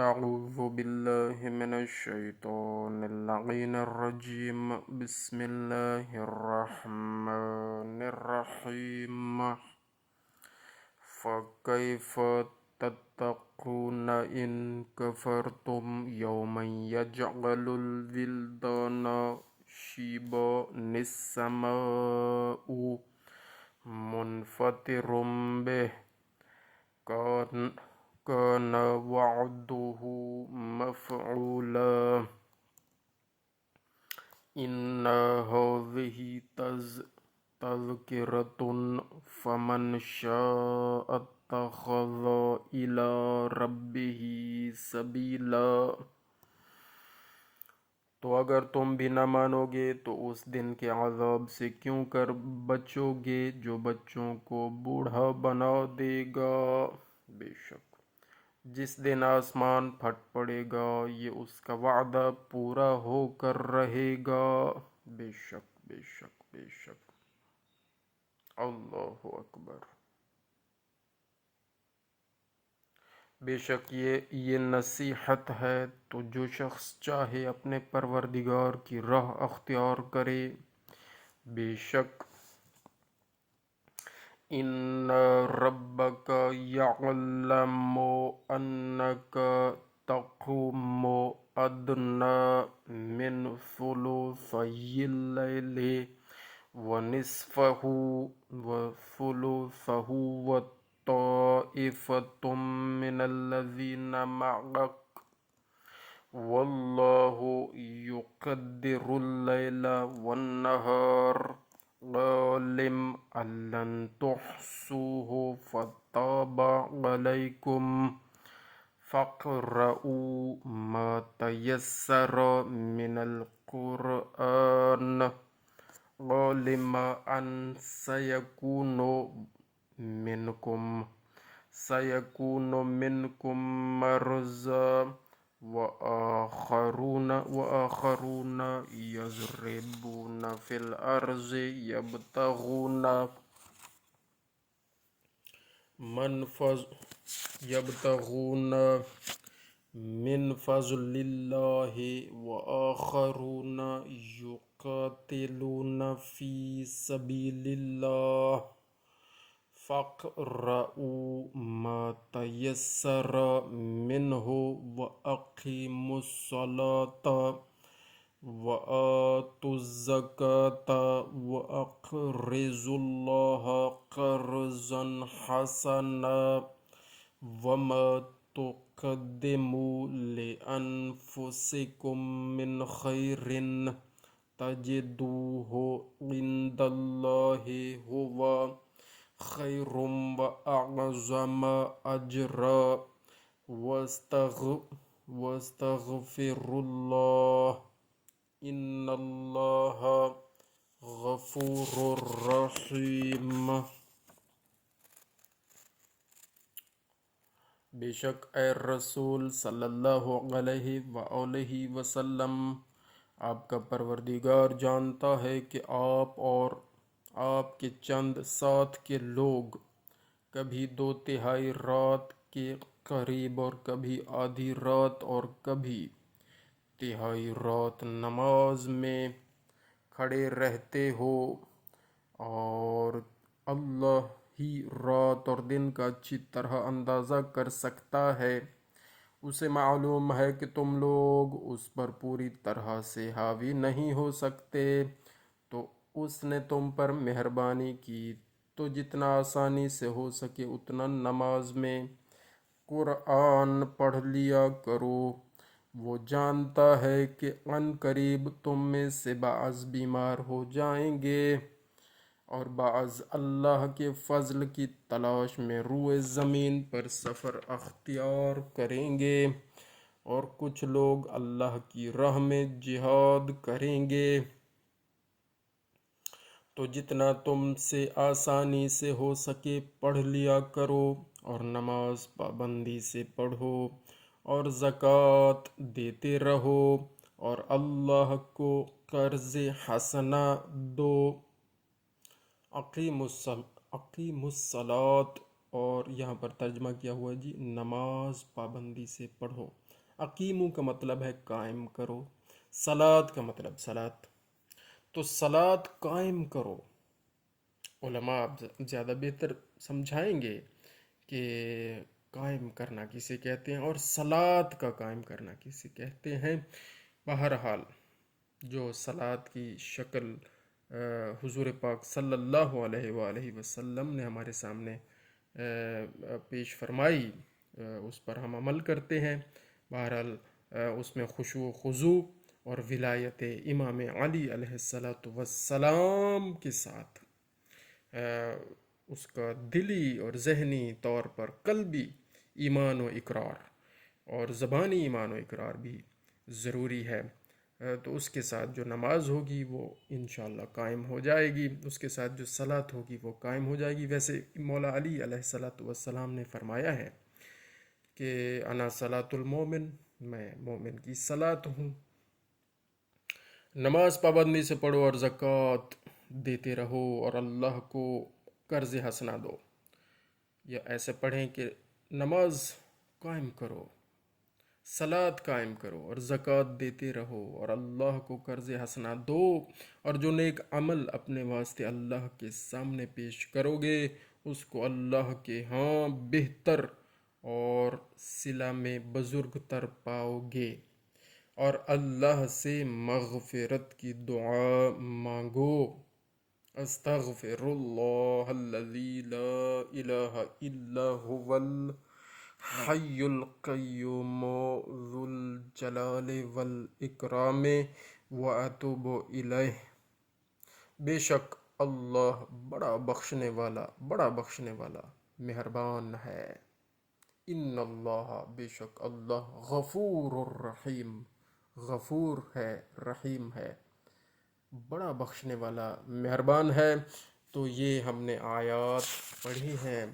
أعوذ بالله من الشيطان اللعين الرجيم بسم الله الرحمن الرحيم فكيف تتقون إن كفرتم يوما يجعل الولدان شيبا السماء منفطر به كان وعده مفعولا إن هذه تذكرة فمن شاء اتخذ إلى ربه سبيلا۔ تو اگر تم بھی نہ مانو گے تو اس دن کے عذاب سے کیوں کر بچو گے جو بچوں کو بوڑھا بنا دے گا۔ بے شک جس دن آسمان پھٹ پڑے گا یہ اس کا وعدہ پورا ہو کر رہے گا۔ بے شک بے شک بے شک۔ اللہ اکبر۔ بے شک یہ نصیحت ہے تو جو شخص چاہے اپنے پروردگار کی راہ اختیار کرے۔ بے شک ان ربک یعلم انک تقوم ادنی من ثلثی اللیل ونصفہ وثلثہ وطائفۃ من الذین معک واللہ یقدر اللیل والنہار عالم ان لن تحصوه فتاب علیکم فاقرؤوا ما تیسر من القرآن عالم ان سيكون منكم مرضى وآخرون يضربون في الأرض يبتغون من فضل الله وآخرون يقاتلون في سبيل الله فاقرؤوا ما تيسر منه وأقيموا الصلاة وآتوا الزكاة وأقرضوا الله قرضا حسنا وما تقدموا لأنفسكم من خير تجدوه عند الله هو خير وأعظم أجرا واستغفروا الله إن الله غفور رحيم۔ بے شک اے رسول صلی اللہ علیہ وآلہ وسلم آپ کا پروردگار جانتا ہے کہ آپ اور آپ کے چند ساتھ کے لوگ کبھی 2/3 رات کے قریب اور کبھی آدھی رات اور کبھی 1/3 رات نماز میں کھڑے رہتے ہو، اور اللہ ہی رات اور دن کا اچھی طرح اندازہ کر سکتا ہے۔ اسے معلوم ہے کہ تم لوگ اس پر پوری طرح سے حاوی نہیں ہو سکتے، تو اس نے تم پر مہربانی کی تو جتنا آسانی سے ہو سکے اتنا نماز میں قرآن پڑھ لیا کرو۔ وہ جانتا ہے کہ عن قریب تم میں سے بعض بیمار ہو جائیں گے اور بعض اللہ کے فضل کی تلاش میں روئے زمین پر سفر اختیار کریں گے، اور کچھ لوگ اللہ کی راہ میں جہاد کریں گے۔ تو جتنا تم سے آسانی سے ہو سکے پڑھ لیا کرو، اور نماز پابندی سے پڑھو اور زکوٰۃ دیتے رہو اور اللہ کو قرض حسنہ دو۔ اقیم الصلاۃ اور یہاں پر ترجمہ کیا ہوا جی نماز پابندی سے پڑھو۔ اقیمو کا مطلب ہے قائم کرو، صلاۃ کا مطلب صلاۃ، تو صلاۃ قائم کرو۔ علماء اب زیادہ بہتر سمجھائیں گے کہ قائم کرنا کسے کہتے ہیں اور صلاۃ کا قائم کرنا کسے کہتے ہیں۔ بہرحال جو صلاۃ کی شکل حضور پاک صلی اللہ علیہ وآلہ وسلم نے ہمارے سامنے پیش فرمائی، اس پر ہم عمل کرتے ہیں۔ بہرحال اس میں خشوع و خضوع اور ولایت امام علی علیہ السلام کے ساتھ اس کا دلی اور ذہنی طور پر قلبی ایمان و اقرار اور زبانی ایمان و اقرار بھی ضروری ہے۔ تو اس کے ساتھ جو نماز ہوگی وہ انشاءاللہ قائم ہو جائے گی، اس کے ساتھ جو صلاۃ ہوگی وہ قائم ہو جائے گی۔ ویسے مولا علی علیہ السلام نے فرمایا ہے کہ انا صلاۃ المومن، میں مومن کی صلاۃ ہوں۔ نماز پابندی سے پڑھو اور زکوٰۃ دیتے رہو اور اللہ کو قرض حسنہ دو، یا ایسے پڑھیں کہ نماز قائم کرو، صلاۃ قائم کرو اور زکوٰۃ دیتے رہو اور اللہ کو قرض حسنہ دو، اور جو نیک عمل اپنے واسطے اللہ کے سامنے پیش کرو گے اس کو اللہ کے ہاں بہتر اور صلہ میں بزرگ تر پاؤ گے، اور اللہ سے مغفرت کی دعا مانگو۔ استغفر اللہ الذی لا الہ الا هو الحی القیوم ذو الجلال والاکرام واتوب الیہ۔ بے شک اللہ بڑا بخشنے والا مہربان ہے۔ ان اللہ، بے شک اللہ غفور الرحیم، غفور ہے، رحیم ہے، بڑا بخشنے والا مہربان ہے۔ تو یہ ہم نے آیات پڑھی ہیں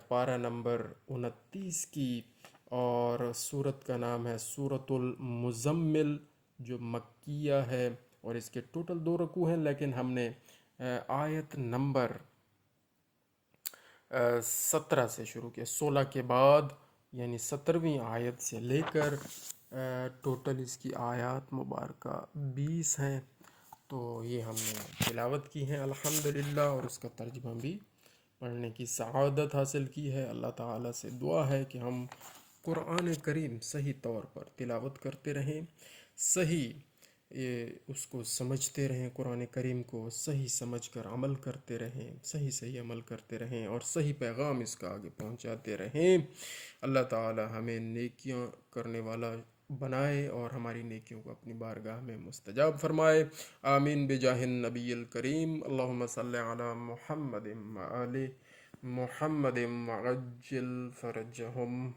پارہ نمبر 29 کی، اور سورت کا نام ہے سورۃ المزمل جو مکیہ ہے، اور اس کے ٹوٹل 2 رکوع ہیں، لیکن ہم نے آیت نمبر 17 سے شروع کیا، 16 کے بعد یعنی 17ویں آیت سے لے کر ٹوٹل اس کی آیات مبارکہ 20 ہیں۔ تو یہ ہم نے تلاوت کی ہیں الحمدللہ، اور اس کا ترجمہ بھی پڑھنے کی سعادت حاصل کی ہے۔ اللہ تعالیٰ سے دعا ہے کہ ہم قرآن کریم صحیح طور پر تلاوت کرتے رہیں، صحیح اس کو سمجھتے رہیں، قرآن کریم کو صحیح سمجھ کر عمل کرتے رہیں، صحیح عمل کرتے رہیں اور صحیح پیغام اس کا آگے پہنچاتے رہیں۔ اللہ تعالی ہمیں نیکیاں کرنے والا بنائے اور ہماری نیکیوں کو اپنی بارگاہ میں مستجاب فرمائے۔ آمین بجاہ النبی الکریم۔ اللہم صلی علی محمد وآل محمد وعجل فرجہم۔